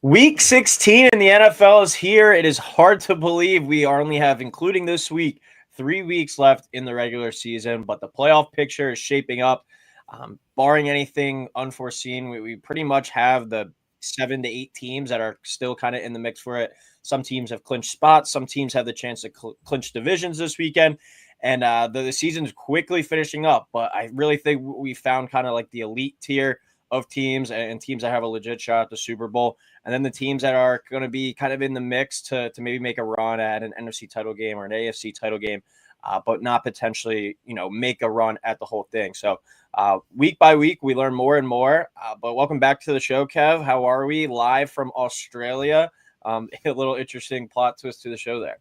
Week 16 in the NFL is here. It is hard to believe we only have, including this week, 3 weeks left in the regular season, but the playoff picture is shaping up. Barring anything unforeseen, we pretty much have the 7 to 8 teams that are still kind of in the mix for it. Some teams have clinched spots. Some teams have the chance to clinch divisions this weekend. And the season's quickly finishing up, but I really think we found kind of like the elite tier of teams and teams that have a legit shot at the Super Bowl. And then the teams that are going to be kind of in the mix to maybe make a run at an NFC title game or an AFC title game, but not potentially, make a run at the whole thing. So week by week, we learn more and more. But welcome back to the show, Kev. How are we? Live from Australia. A little interesting plot twist to the show there.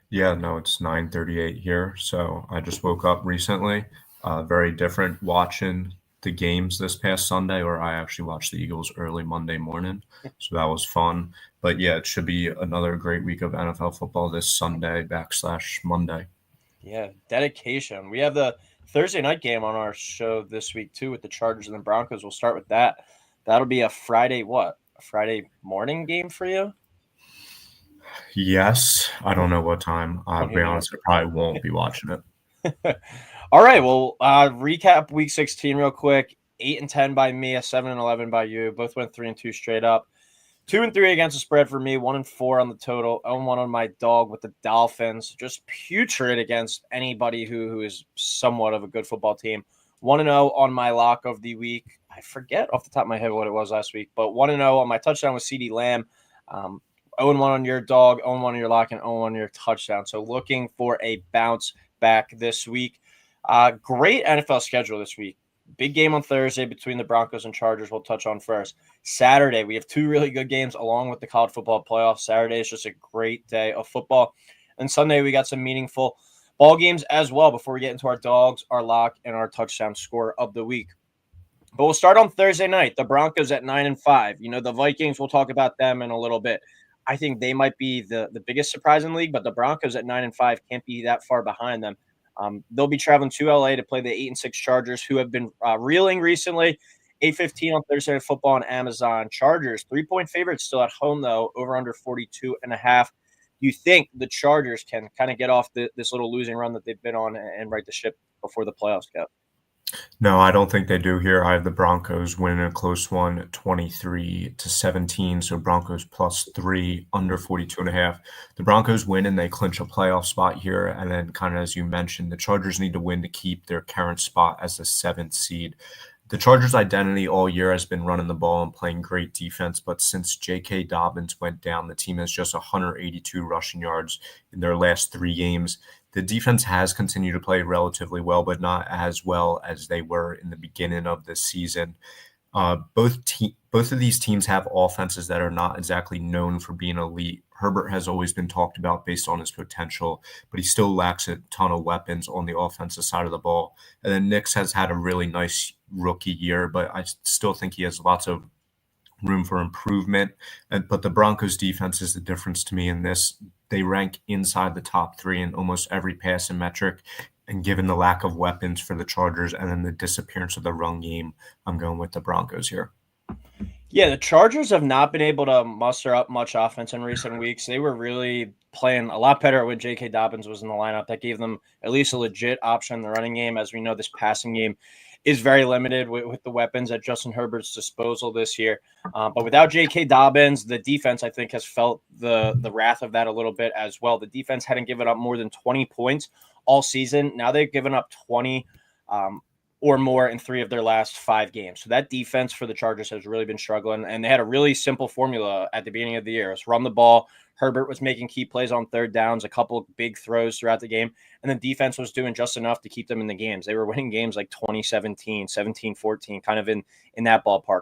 Yeah, no, it's 9:38 here. So I just woke up recently. Very different watching the games this past Sunday, or I actually watched the Eagles early Monday morning. So that was fun. But yeah, it should be another great week of NFL football this Sunday/Monday. Yeah, dedication. We have the Thursday night game on our show this week too with the Chargers and the Broncos. We'll start with that. That'll be a Friday A Friday morning game for you? Yes, I don't know what time. I'll Don't be even know. honest, I probably won't be watching it. All right, well, recap week 16 real quick. 8-10 by me, a 7-11 by you. Both went 3-2 straight up. 2-3 against the spread for me, 1-4 on the total, 0-1 on my dog with the Dolphins. Just putrid against anybody who is somewhat of a good football team. 1-0 on my lock of the week. I forget off the top of my head what it was last week, but 1-0 on my touchdown with CeeDee Lamb. 0-1 on your dog, 0-1 on your lock, and 0-1 on your touchdown. So looking for a bounce back this week. Great NFL schedule this week. Big game on Thursday between the Broncos and Chargers we'll touch on first. Saturday, we have 2 really good games along with the college football playoffs. Saturday is just a great day of football. And Sunday, we got some meaningful ball games as well before we get into our dogs, our lock, and our touchdown score of the week. But we'll start on Thursday night. The Broncos at 9-5. The Vikings, we'll talk about them in a little bit. I think they might be the biggest surprise in the league, but the Broncos at 9-5 can't be that far behind them. They'll be traveling to LA to play the 8-6 Chargers, who have been reeling recently. 8:15 on Thursday Night Football on Amazon. Chargers 3-point favorites still at home though, over under 42.5. Do you think the Chargers can kind of get off this little losing run that they've been on and right the ship before the playoffs go? No, I don't think they do here. I have the Broncos winning a close one, 23-17. So Broncos +3, under 42.5. The Broncos win and they clinch a playoff spot here. And then kind of as you mentioned, the Chargers need to win to keep their current spot as the 7th seed. The Chargers' identity all year has been running the ball and playing great defense, but since J.K. Dobbins went down, the team has just 182 rushing yards in their last 3 games. The defense has continued to play relatively well, but not as well as they were in the beginning of the season. Both of these teams have offenses that are not exactly known for being elite. Herbert has always been talked about based on his potential, but he still lacks a ton of weapons on the offensive side of the ball. And then Nix has had a really nice rookie year, but I still think he has lots of room for improvement. But the Broncos defense is the difference to me in this. They rank inside the top 3 in almost every passing metric. And given the lack of weapons for the Chargers and then the disappearance of the run game, I'm going with the Broncos here. Yeah, the Chargers have not been able to muster up much offense in recent weeks. They were really playing a lot better when J.K. Dobbins was in the lineup. That gave them at least a legit option in the running game. As we know, this passing game is very limited with the weapons at Justin Herbert's disposal this year. But without J.K. Dobbins, the defense, I think, has felt the wrath of that a little bit as well. The defense hadn't given up more than 20 points all season. Now they've given up 20 or more in 3 of their last 5 games. So that defense for the Chargers has really been struggling, and they had a really simple formula at the beginning of the year. It's run the ball. Herbert was making key plays on third downs, a couple of big throws throughout the game, and the defense was doing just enough to keep them in the games. They were winning games like 2017, 17-14, kind of in that ballpark.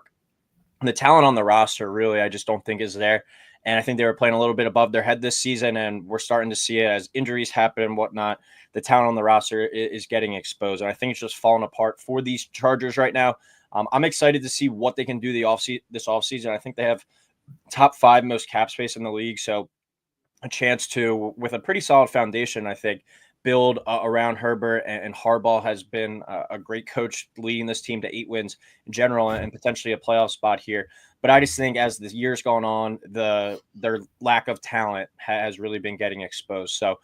And the talent on the roster, really, I just don't think is there. And I think they were playing a little bit above their head this season, and we're starting to see it as injuries happen and whatnot. The talent on the roster is getting exposed, and I think it's just falling apart for these Chargers right now. I'm excited to see what they can do this offseason. I think they have top 5 most cap space in the league, so a chance to, with a pretty solid foundation, I think, build around Herbert, and Harbaugh has been a great coach leading this team to 8 wins in general and potentially a playoff spot here. But I just think as the year's gone on, their lack of talent has really been getting exposed. So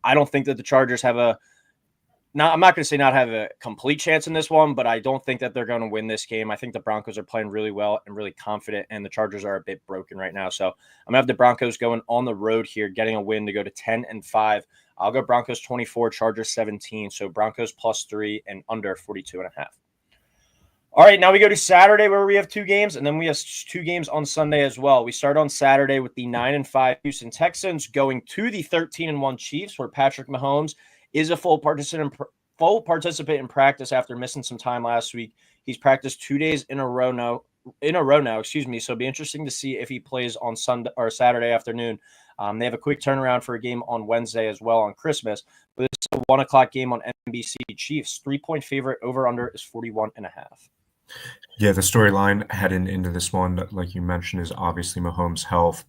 I don't think that the Chargers have I'm not going to say not have a complete chance in this one, but I don't think that they're going to win this game. I think the Broncos are playing really well and really confident, and the Chargers are a bit broken right now. So I'm going to have the Broncos going on the road here, getting a win to go to 10-5. I'll go Broncos 24, Chargers 17. So Broncos +3 and under 42.5. All right, now we go to Saturday where we have 2 games, and then we have 2 games on Sunday as well. We start on Saturday with the 9-5 Houston Texans going to the 13-1 Chiefs, where Patrick Mahomes is a full participant in practice after missing some time last week. He's practiced 2 days in a row now. So it'll be interesting to see if he plays on Sunday or Saturday afternoon. They have a quick turnaround for a game on Wednesday as well on Christmas. But it's a 1:00 game on NBC. Chiefs 3-point favorite. Over under is 41.5. Yeah, the storyline heading into this one, like you mentioned, is obviously Mahomes' health.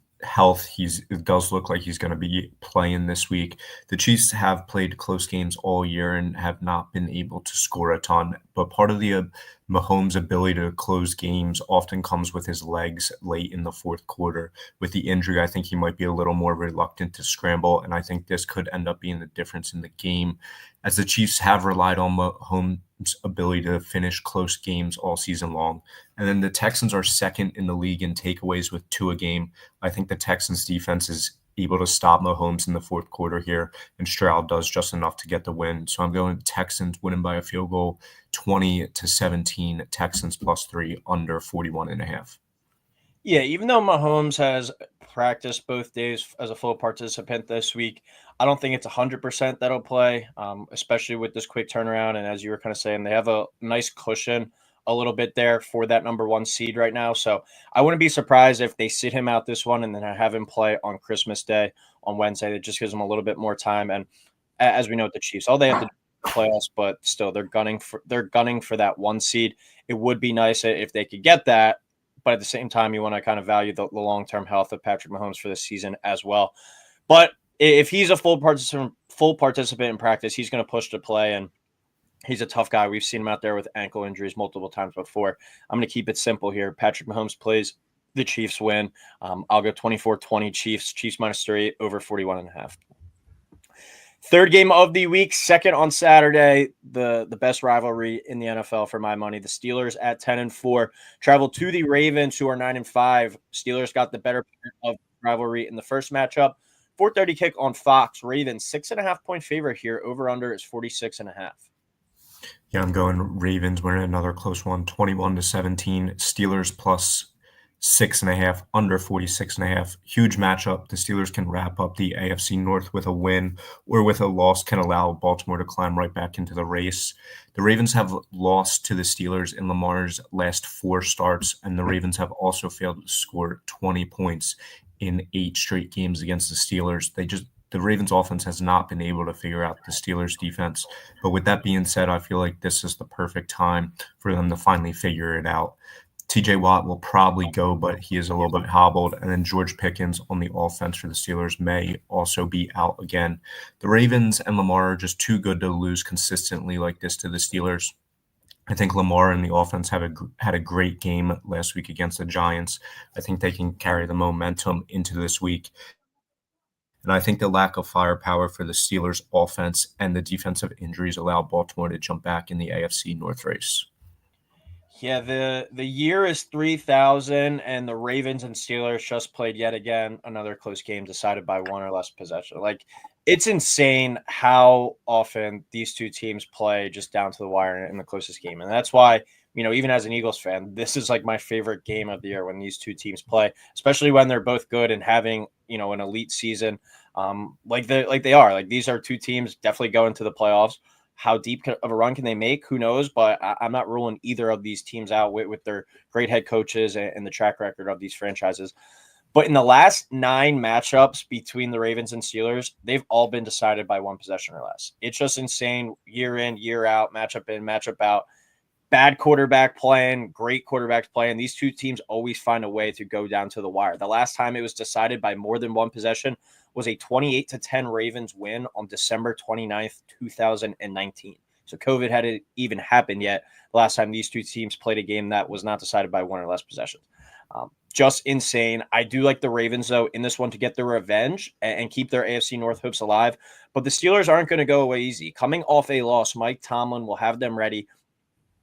It does look like he's going to be playing this week. The Chiefs have played close games all year and have not been able to score a ton. But part of the Mahomes' ability to close games often comes with his legs late in the fourth quarter. With the injury, I think he might be a little more reluctant to scramble, and I think this could end up being the difference in the game, as the Chiefs have relied on Mahomes' ability to finish close games all season long. And then the Texans are second in the league in takeaways with 2 a game. I think the Texans defense is able to stop Mahomes in the fourth quarter here, and Stroud does just enough to get the win. So I'm going Texans winning by a field goal, 20-17, Texans +3, under 41.5. Yeah, even though Mahomes has practiced both days as a full participant this week, I don't think it's 100% that'll play, especially with this quick turnaround. And as you were kind of saying, they have a nice cushion a little bit there for that number 1 seed right now. So I wouldn't be surprised if they sit him out this one and then have him play on Christmas Day on Wednesday. That just gives him a little bit more time. And as we know with the Chiefs, all they have to do is playoffs, but still they're gunning for that 1 seed. It would be nice if they could get that. But at the same time, you want to kind of value the long-term health of Patrick Mahomes for this season as well. But if he's a full participant in practice, he's going to push to play, and he's a tough guy. We've seen him out there with ankle injuries multiple times before. I'm going to keep it simple here. Patrick Mahomes plays, the Chiefs win. I'll go 24-20 Chiefs -3, over 41.5. Third game of the week, second on Saturday, the best rivalry in the NFL for my money. The Steelers at 10-4 travel to the Ravens, who are 9-5. Steelers got the better part of rivalry in the first matchup. 4:30 kick on Fox. Ravens 6.5-point favorite here. Over under is 46.5. Yeah, I'm going Ravens winning another close one, 21-17. Steelers +6.5, under 46.5. Huge matchup. The Steelers can wrap up the AFC North with a win, or with a loss can allow Baltimore to climb right back into the race. The Ravens have lost to the Steelers in Lamar's last 4 starts, and the Ravens have also failed to score 20 points in 8 straight games against the Steelers. The Ravens offense has not been able to figure out the Steelers defense. But with that being said, I feel like this is the perfect time for them to finally figure it out. TJ Watt will probably go, but he is a little bit hobbled. And then George Pickens on the offense for the Steelers may also be out again. The Ravens and Lamar are just too good to lose consistently like this to the Steelers. I think Lamar and the offense had a great game last week against the Giants. I think they can carry the momentum into this week. And I think the lack of firepower for the Steelers' offense and the defensive injuries allow Baltimore to jump back in the AFC North race. Yeah, the year is 3,000, and the Ravens and Steelers just played yet again another close game decided by 1 or less possession. Like, it's insane how often these two teams play just down to the wire in the closest game. And that's why, even as an Eagles fan, this is like my favorite game of the year when these two teams play, especially when they're both good and having, an elite season like they are. Like, these are two teams definitely going to the playoffs. How deep of a run can they make? Who knows? But I'm not ruling either of these teams out with their great head coaches and the track record of these franchises. But in the last 9 matchups between the Ravens and Steelers, they've all been decided by 1 possession or less. It's just insane, year in, year out, matchup in, matchup out. Bad quarterback playing, great quarterbacks playing. These two teams always find a way to go down to the wire. The last time it was decided by more than 1 possession was a 28-10 Ravens win on December 29th, 2019. So COVID hadn't even happened yet the last time these two teams played a game that was not decided by 1 or less possessions. Just insane. I do like the Ravens, though, in this one to get their revenge and keep their AFC North hopes alive. But the Steelers aren't going to go away easy. Coming off a loss, Mike Tomlin will have them ready.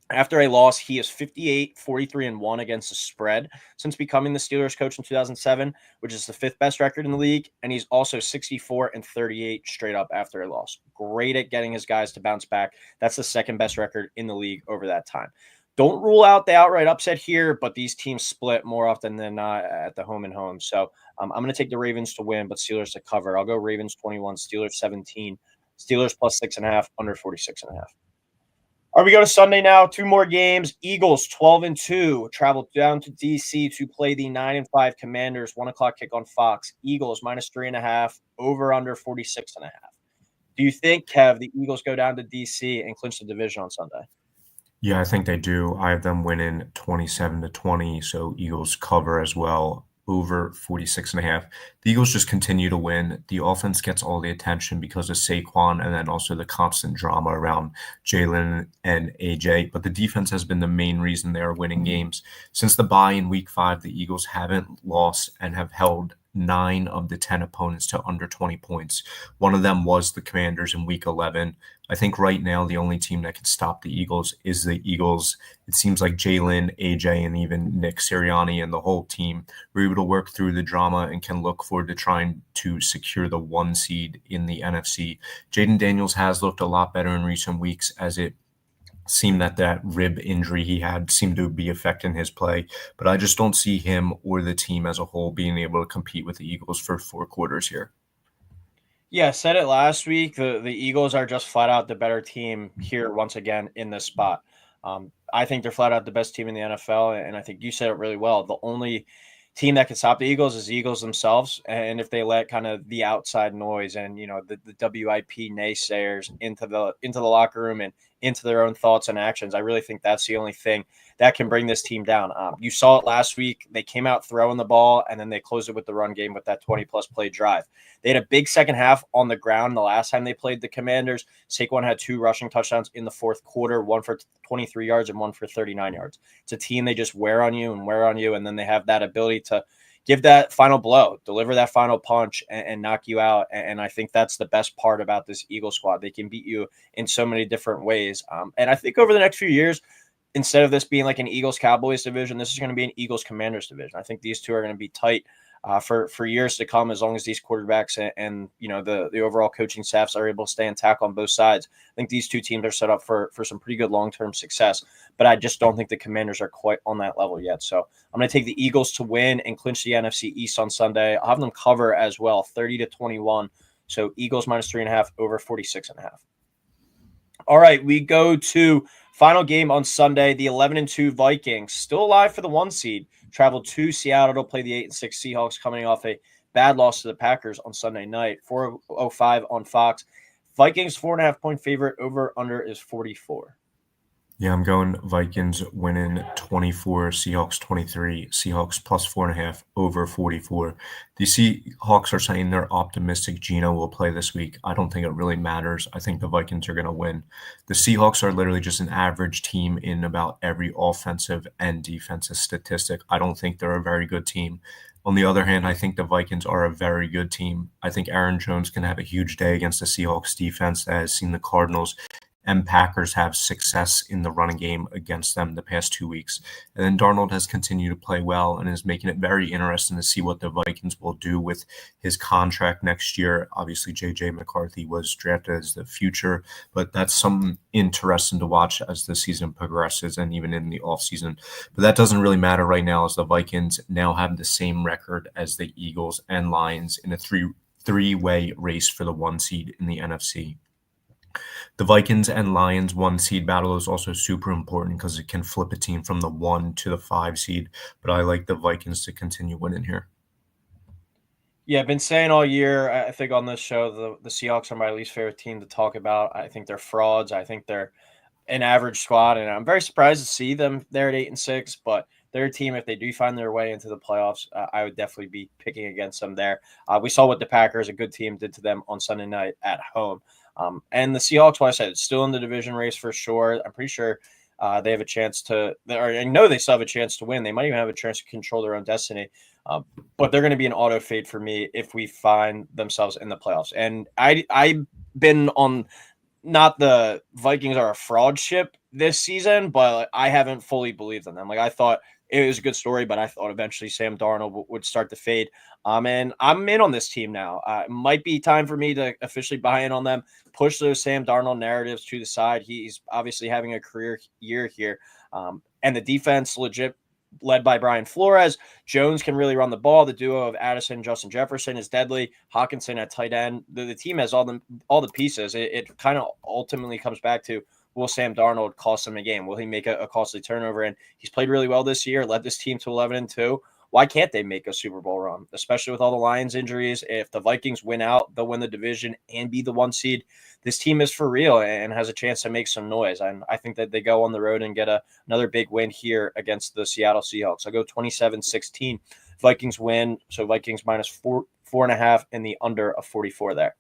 After a loss, he is 58, 43, and 1 against the spread since becoming the Steelers coach in 2007, which is the fifth best record in the league. And he's also 64 and 38 straight up after a loss. Great at getting his guys to bounce back. That's the second best record in the league over that time. Don't rule out the outright upset here, but these teams split more often than not at the home and home. So I'm going to take the Ravens to win, but Steelers to cover. I'll go Ravens 21, Steelers 17, Steelers plus 6.5, under 46.5. All right, we go to Sunday now. Two more games. Eagles 12-2 travel down to DC to play the 9-5 Commanders. 1:00 kick on Fox. Eagles minus 3.5, over under 46.5. Do you think, Kev, the Eagles go down to DC and clinch the division on Sunday? Yeah, I think they do. I have them winning 27-20, so Eagles cover as well, over 46.5. The Eagles just continue to win. The offense gets all the attention because of Saquon and then also the constant drama around Jalen and AJ. But the defense has been the main reason they are winning games. Since the bye in week 5, the Eagles haven't lost and have held 9 of the 10 opponents to under 20 points. One of them was the Commanders in week 11. I think right now the only team that can stop the Eagles is the Eagles. It seems like Jalen, AJ, and even Nick Sirianni and the whole team were able to work through the drama and can look forward to trying to secure the 1 seed in the NFC. Jaden Daniels has looked a lot better in recent weeks, as it seemed that rib injury he had seemed to be affecting his play, but I just don't see him or the team as a whole being able to compete with the Eagles for 4 quarters here. Yeah, I said it last week. The Eagles are just flat out the better team here once again in this spot. I think they're flat out the best team in the NFL, and I think you said it really well. The only team that can stop the Eagles is the Eagles themselves, and if they let kind of the outside noise and the WIP naysayers into the locker room and into their own thoughts and actions, I really think that's the only thing that can bring this team down. You saw it last week. They came out throwing the ball, and then they closed it with the run game with that 20-plus play drive. They had a big second half on the ground the last time they played the Commanders. Saquon had 2 rushing touchdowns in the fourth quarter, one for 23 yards and one for 39 yards. It's a team they just wear on you, and then they have that ability to give that final blow, deliver that final punch, and knock you out. And I think that's the best part about this Eagle squad. They can beat you in so many different ways. And I think over the next few years, instead of this being like an Eagles-Cowboys division, this is going to be an Eagles-Commanders division. I think these two are going to be tight for years to come, as long as these quarterbacks and the overall coaching staffs are able to stay intact on both sides. I think these two teams are set up for some pretty good long-term success, but I just don't think the Commanders are quite on that level yet. So I'm going to take the Eagles to win and clinch the NFC East on Sunday. I'll have them cover as well, 30-21. So Eagles minus 3.5, over 46.5. All right, we go to final game on Sunday. The 11-2 Vikings, still alive for the 1 seed, travel to Seattle to play the 8-6 Seahawks, coming off a bad loss to the Packers on Sunday night. 4:05 on Fox. Vikings 4.5-point favorite. Over under is 44. Yeah, I'm going Vikings winning 24, Seahawks 23, Seahawks plus 4.5, over 44. The Seahawks are saying they're optimistic Geno will play this week. I don't think it really matters. I think the Vikings are going to win. The Seahawks are literally just an average team in about every offensive and defensive statistic. I don't think they're a very good team. On the other hand, I think the Vikings are a very good team. I think Aaron Jones can have a huge day against the Seahawks defense that has seen the Cardinals and Packers have success in the running game against them the past 2 weeks. And then Darnold has continued to play well and is making it very interesting to see what the Vikings will do with his contract next year. Obviously, J.J. McCarthy was drafted as the future, but that's something interesting to watch as the season progresses and even in the offseason. But that doesn't really matter right now, as the Vikings now have the same record as the Eagles and Lions in a three-way race for the 1 seed in the NFC. The Vikings and Lions 1 seed battle is also super important because it can flip a team from the 1 to the 5 seed, but I like the Vikings to continue winning here. Yeah, I've been saying all year, I think on this show, the Seahawks are my least favorite team to talk about. I think they're frauds. I think they're an average squad, and I'm very surprised to see them there at 8-6, but they're a team, if they do find their way into the playoffs, I would definitely be picking against them there. We saw what the Packers, a good team, did to them on Sunday night at home. And the Seahawks, like I said, it's still in the division race for sure. I'm pretty sure They have a chance to, or I know they still have a chance to win. They might even have a chance to control their own destiny. But they're going to be an auto fade for me if we find themselves in the playoffs. And I've been on, not the Vikings are a fraud ship this season, but I haven't fully believed in them. Like I thought it was a good story, but I thought eventually Sam Darnold would start to fade. And I'm in on this team now. It might be time for me to officially buy in on them, push those Sam Darnold narratives to the side. He's obviously having a career year here. And the defense legit led by Brian Flores. Jones can really run the ball. The duo of Addison and Justin Jefferson is deadly. Hawkinson at tight end. The team has all the pieces. It kind of ultimately comes back to, will Sam Darnold cost him a game? Will he make a costly turnover? And he's played really well this year, led this team to 11-2. Why can't they make a Super Bowl run, especially with all the Lions injuries? If the Vikings win out, they'll win the division and be the 1 seed. This team is for real and has a chance to make some noise. And I think that they go on the road and get another big win here against the Seattle Seahawks. I'll go 27-16. Vikings win. So Vikings minus 4.5 and the under of 44 there.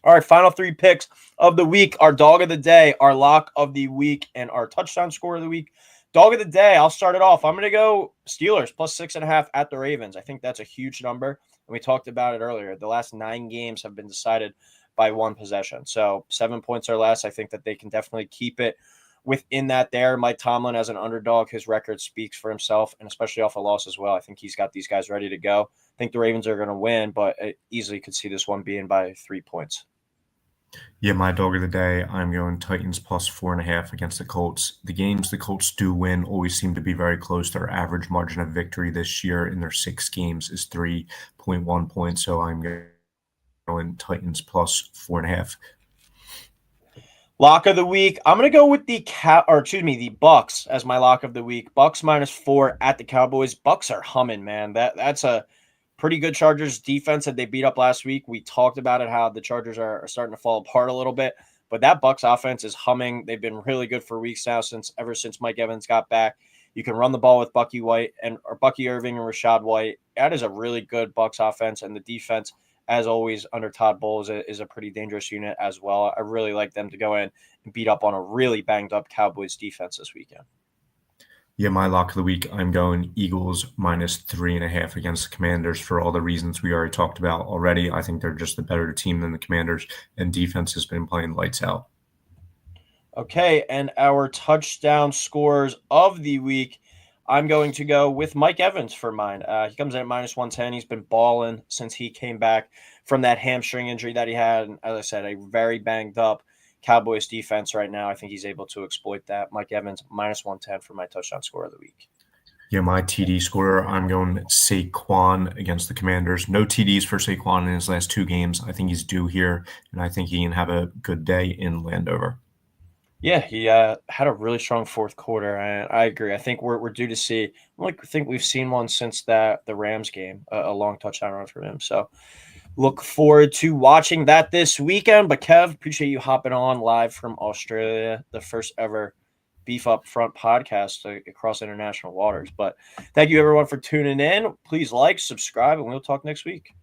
All right, final 3 picks of the week. Our dog of the day, our lock of the week, and our touchdown score of the week. Dog of the day, I'll start it off. I'm going to go Steelers plus 6.5 at the Ravens. I think that's a huge number. And we talked about it earlier. The last 9 games have been decided by 1 possession. So 7 points or less. I think that they can definitely keep it within that there. Mike Tomlin as an underdog, his record speaks for himself, and especially off a loss as well. I think he's got these guys ready to go. I think the Ravens are going to win, but I easily could see this one being by 3 points. Yeah, my dog of the day, I'm going Titans plus 4.5 against the Colts. The games the Colts do win always seem to be very close. Their average margin of victory this year in their 6 games is 3.1 points. So I'm going Titans plus 4.5. Lock of the week. I'm going to go with the Bucks as my lock of the week. Bucks minus 4 at the Cowboys. Bucks are humming, man. That's a pretty good Chargers defense that they beat up last week. We talked about it, how the Chargers are starting to fall apart a little bit, but that Bucks offense is humming. They've been really good for weeks now ever since Mike Evans got back. You can run the ball with Bucky Irving and Rashad White. That is a really good Bucks offense, and the defense, as always, under Todd Bowles is a pretty dangerous unit as well. I really like them to go in and beat up on a really banged up Cowboys defense this weekend. Yeah, my lock of the week, I'm going Eagles minus 3.5 against the Commanders for all the reasons we already talked about already. I think they're just a better team than the Commanders, and defense has been playing lights out. Okay, and our touchdown scores of the week, I'm going to go with Mike Evans for mine. He comes in at minus 110. He's been balling since he came back from that hamstring injury that he had. And as I said, a very banged up Cowboys defense right now. I think he's able to exploit that. Mike Evans, minus 110 for my touchdown score of the week. Yeah, my TD scorer, I'm going Saquon against the Commanders. No TDs for Saquon in his last 2 games. I think he's due here, and I think he can have a good day in Landover. Yeah, he had a really strong fourth quarter, and I agree. I think we're due to see. I think we've seen one since the Rams game, a long touchdown run from him. So look forward to watching that this weekend. But Kev, appreciate you hopping on live from Australia, the first ever Beef Up Front podcast across international waters. But thank you everyone for tuning in. Please like, subscribe, and we'll talk next week.